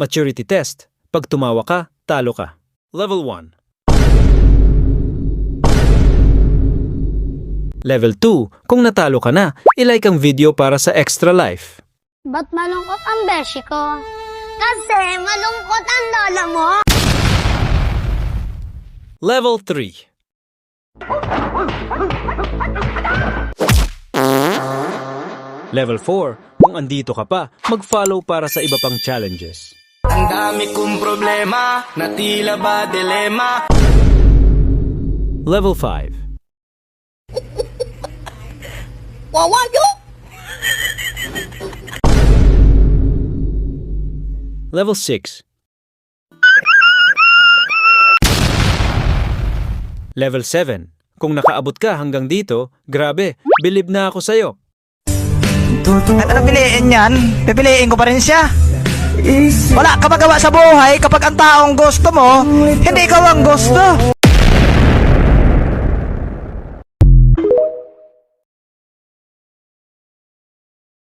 Maturity test. Pag tumawa ka, talo ka. Level 1. Level 2. Kung natalo ka na, ilike ang video para sa extra life. Ba't malungkot ang beshi ko? Kasi malungkot ang lola mo! Level 3. Level 4. Kung andito ka pa, mag-follow para sa iba pang challenges. Ang dami kong problema, na tila ba dilema. Level 5. Wawayo! Level 6. Level 7. Kung nakaabot ka hanggang dito, grabe, bilib na ako sa'yo. At ano piliin yan? Pipiliin ko pa rin siya. Wala ka magawa sa buhay kapag ang taong gusto mo, hindi ikaw ang gusto.